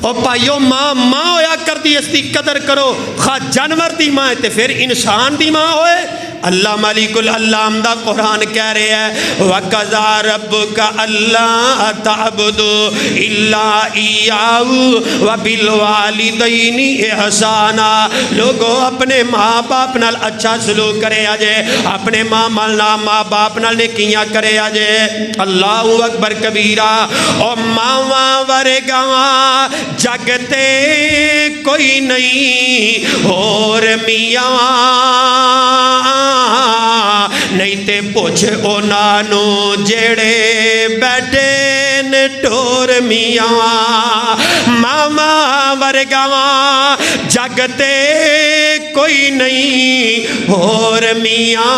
او پائیو ماں ماں ہویا کر دی اس دی قدر کرو، خواہ جانور دی ماں تے پھر انسان دی ماں ہوئے۔ اللہ مالک العلام دا قرآن کہہ رہے ہیں وَقَضَىٰ رَبُّكَ أَلَّا تَعْبُدُوا إِلَّا إِيَّاهُ وَبِالْوَالِدَيْنِ إِحْسَانًا۔ لوگو اپنے ماں باپ نال اچھا سلوک کرے آجے، اپنے ماں باپ نال نیکیاں کرے آجے۔ اللہ اکبر کبیرہ۔ او ماں ورگا جگتے کوئی نہیں اور میاں، نہیں تے پوچھ اونانو جڑے بیٹھے نے ٹور میاں۔ ماما ورگا جگتے کوئی نہیں اور میاں،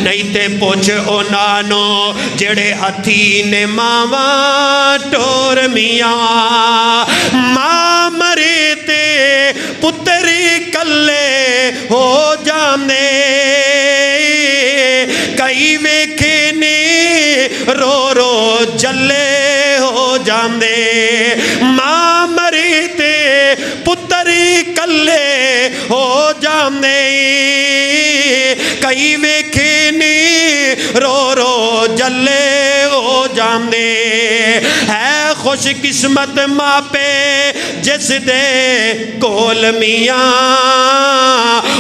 نہیں تے پوچھ اونانو جڑے ہتھی نے ماما ٹور میاں۔ ماں مرے تے پتری کلے ہو جاندے، کئی ویکھے نے رو رو جلے ہو جاندے۔ ماں مرے تے پتری کلے ہو جاندے، کئی ویکھے نے رو رو جلے ہو جاندے۔ ہے خوش قسمت ماں پہ جس دے کول میاں،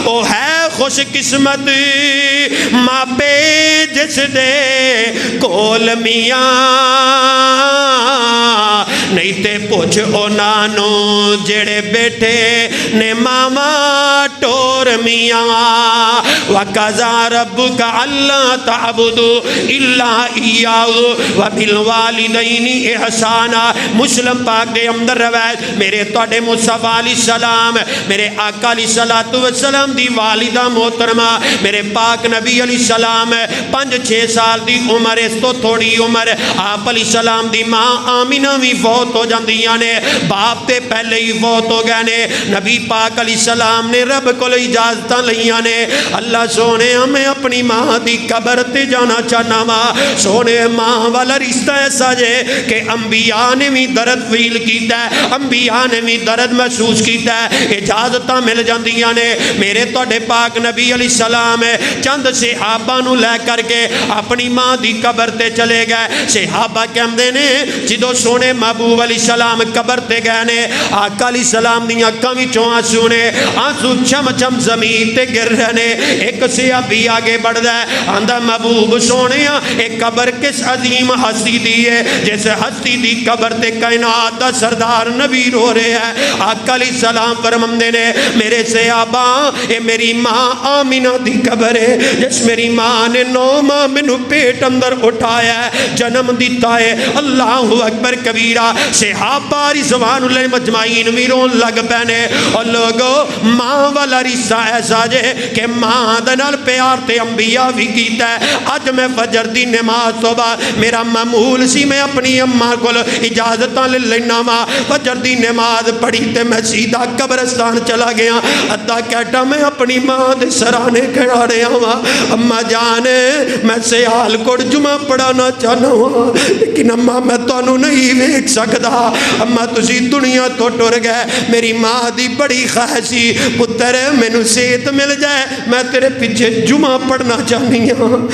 او ہے خوش قسمت ماں پہ جس دے کول میاں، نہیں تے پوچھ اونانو جڑے بیٹھے نے ماما ٹور میاں۔ وَقَضَىٰ رَبُّكَ أَلَّا تَعْبُدُوا إِلَّا إِيَّاهُ وَبِالْوَالِدَيْنِ إِحْسَانًا۔ مسلم پاک دے اندر روایت میرے توڑے مصطفیٰ علیہ السلام، میرے آقا علیہ السلام دی والدہ محترمہ، میرے پاک نبی علیہ السلام 5-6 سال دی عمر، اس تو تھوڑی عمر آپ علیہ السلام دی ماں آمینہ بھی فوت ہو جاندیاں نے، باپ تے پہلے ہی فوت ہو گئے نے۔ نبی پاک علیہ السلام نے رب کو اجازتاں لئیاں نے، اللہ سونے ہمیں اپنی ماں دی قبر تے جانا چاہنا وا۔ سونے ماں والا رشتہ ایسا جے کہ انبیاء نے بھی درد فیل کیتا ہے، انبیاء نے بھی درد محسوس کیتا ہے، اجازتاں مل جاندیاں نے۔ میرے توڑے پاک نبی علیہ السلام چند صحابہ نو لے کر کے اپنی ماں دی قبر تے چلے گئے۔ صحابہ کہندے نے جدو سونے محبوب علیہ السلام قبر تے گئے نے، آقا علیہ السلام دی اکھاں وچوں آنسو نے، آنسو چم چم زمین تے گر رہے نے۔ ایک صحابی آگے بڑھ دے آندا محبوب سونیا ایک قبر کس عظیم ہستی دی ہے جس ہستی دی قبر تے کائنات دا سردار نبی رو رہے ہیں۔ آقا علیہ السلام فرماندے نے میرے صحابہ اے میری ماں آمینہ دی قبر ہے جس میری ماں نے 9 ماہ مینوں پیٹ اندر اٹھایا ہے، جنم دیتا ہے۔ اللہ اکبر کبیرہ۔ صحابہ رضوان اللہ مجمعین بھی رون لگ پینے۔ اور لوگو ماں والا رشتہ ایسا جے کہ ماں دنال پیار تے انبیاء بھی کیتا ہے۔ آج میں فجر دی نماز تو بعد میرا معمول سی میں اپنی اماں کو اجازتاں لے لینا وا، فجر دی نماز پڑھی تے میں سیدھا قبرستان چلا گیا۔ ادھا کہتا میں اپنی ماں دے سرانے کھڑا رہا وا، اماں جان میں سیال کوڑ جمعہ پڑھانا چاہنا وا لیکن اماں میں تانوں نہیں ویکھ سکدا۔ اماں تسی دنیا تو ٹر گئے، میری ماں دی بڑی خواہشی پتر مینوں صحت مل جائے میں تیرے پیچھے جمعہ پڑھنا چاہنی ہوں۔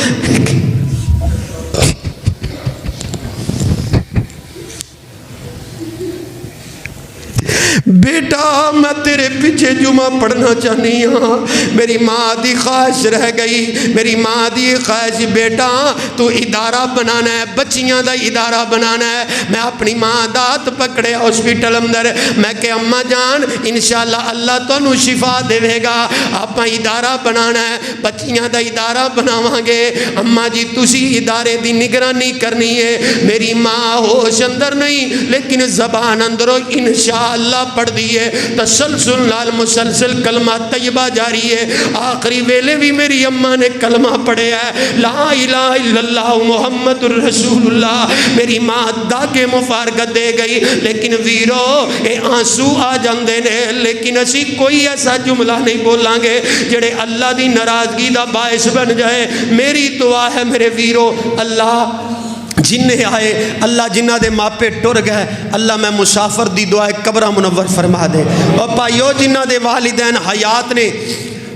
بیٹا میں تیرے پیچھے جمعہ پڑھنا چاہنی ہوں۔ میری ماں دی خواہش رہ گئی، میری ماں دی خواہش بیٹا تو ادارہ بنانا ہے، بچیاں دا ادارہ بنانا ہے۔ میں اپنی ماں دات پکڑے ہاسپٹل اندر، میں کہ اماں جان انشاءاللہ اللہ تانوں شفا دے گا، آپ ادارہ بنانا ہے، بچیاں دا ادارہ بناواں گے۔ اماں جی تسی ادارے دی نگرانی کرنی ہے۔ میری ماں ہوش اندر نہیں لیکن زبان اندروں انشاءاللہ پڑھ دیئے، تسلسل نال مسلسل کلمہ طیبہ جاری ہے۔ آخری ویلے بھی میری اماں نے کلمہ پڑھے ہے لا الہ الا اللہ محمد الرسول اللہ۔ میری ماں داغے مفارقت دے گئی لیکن ویرو اے آنسو آ جاندے نے، لیکن اسی کوئی ایسا جملہ نہیں بولیں گے جڑے اللہ دی ناراضگی دا باعث بن جائے۔ میری دعا ہے میرے ویرو اللہ جنہیں آئے اللہ جنہ دے ماپے ٹر گئے اللہ میں مسافر دی دعا قبرہ منور فرما دے. اور پائیو جنہ دے والدین حیات نے،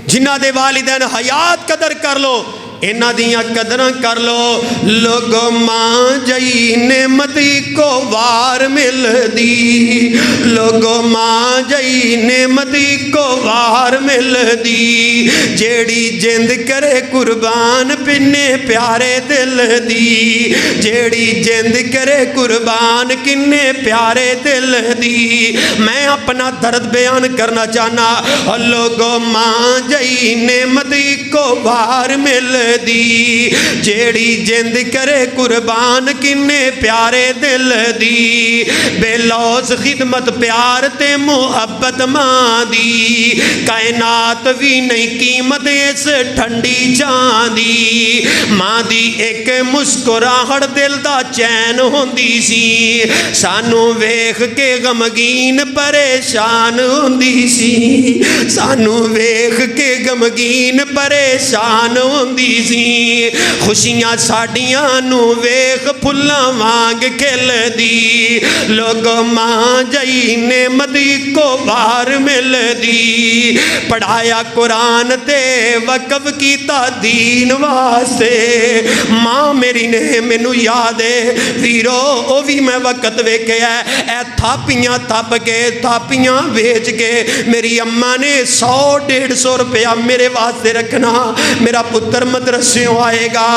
جنہ دے والدین حیات قدر کر لو، انہ دیاں قدریں کر لو. لوگو ماں جئی نعمتی کو وار مل دی، لوگو ماں جئی نعمتی کو وار مل دی، جیڑی جند کرے قربان پنے پیارے دل دی، جیڑی جند کرے قربان کنے پیارے دل دی. میں اپنا درد بیان کرنا چاہنا، اور لوگو ماں جئی نعمتی کو وار مل دی، جیڑی جند کرے قربان کنے پیارے دل دی. بے لوز خدمت پیار تے محبت ماں دی، کائنات بھی نہیں قیمت اس ٹھنڈی جان دی. ماں دی ایک مسکراہٹ دل دا چین ہوندی سی، سانو ویکھ کے غمگین پریشان ہوندی سی، سانو ویکھ کے غمگین پریشان ہوندی سی. خوشیاں ساڑیاں نو ویخ پھلاں وانگ کھل دی، لوگو ماں جئی نعمتی کو بار مل دی. پڑھایا قرآن تے وقف کیتا دین واسے، ماں میری نے مینو یاد ہے ویرو او بھی میں وقت ویکھے اے تھاپیاں تھپ کے تھاپیاں بیچ کے میری اماں نے 100-150 روپیہ میرے واسطے رکھنا، میرا پتر مدرسیوں آئے گا،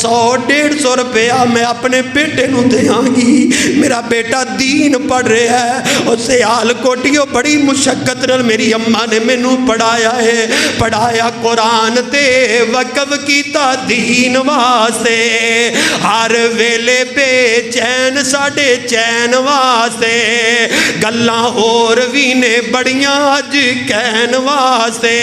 100-150 روپیہ میں اپنے بیٹے نو دیاں گی، میرا بیٹا دین پڑھ رہا ہے. اس سے حال کوٹیوں بڑی مشقت نال میری اماں نے مینو پڑھایا ہے. پڑھایا قرآن تے وقف کیتا دین واسطے، ہر ویلے بے چین ساڑے چین واسطے، گلاں اور بھی نے بڑیاں اج کہن واسطے.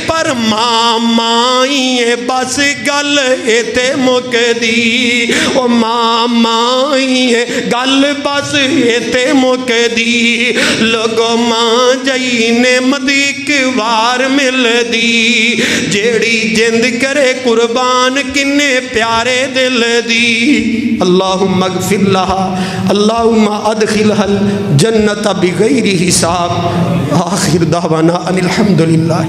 پر ماں ماں ہی بس گل ایتے مک دی، او ماں ماں ہی گل بس ایتے مک دی. لوگو ماں جئی نعمت ایک وار مل دی، جیڑی جند کرے قربان کنے پیارے دل دی. اللہم اغفر لها، اللہم ادخلها الجنت بغیر حساب. آخر دعوانا ان الحمدللہ.